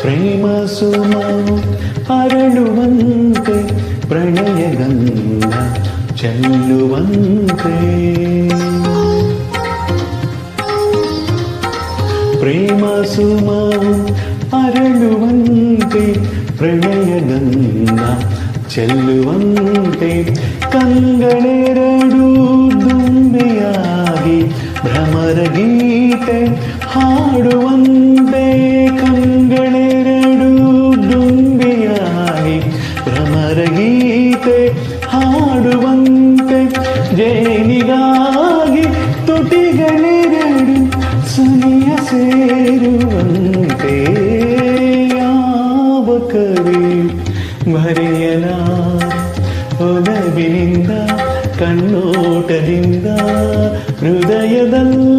ಪ್ರೇಮ ಸುಮ ಅರಳುವಂತೆ ಪ್ರಣಯ ಗಂಧ ಚೆಲ್ಲುವಂತೆ ಪ್ರೇಮ ಸುಮ ಅರಳುವಂತೆ ಪ್ರಣಯ ಗಂಧ ಚೆಲ್ಲುವಂತೆ ಕಂಗಳೆರಡು ದುಂಬಿಯಾಗಿ ಭ್ರಮರ ಗೀತೆ ಹಾಡುವಂತೆ ಕಂಗಳೆರಡು ದುಂಬಿಯಾಗಿ ಭ್ರಮರ ಗೀತೆ ಹಾಡುವಂತೆ ಜೇನಿಗಾಗಿ ತುಟಿಗಳೆರಡು ಸನಿಯ ಸೇರುವಂತೆ ಯಾವ ಕವಿ ಮರೆಯಲಾರ ಒಲವಿನಿಂದ ಕಣ್ಣೋಟದಿಂದ ಹೃದಯದಲ್ಲಿ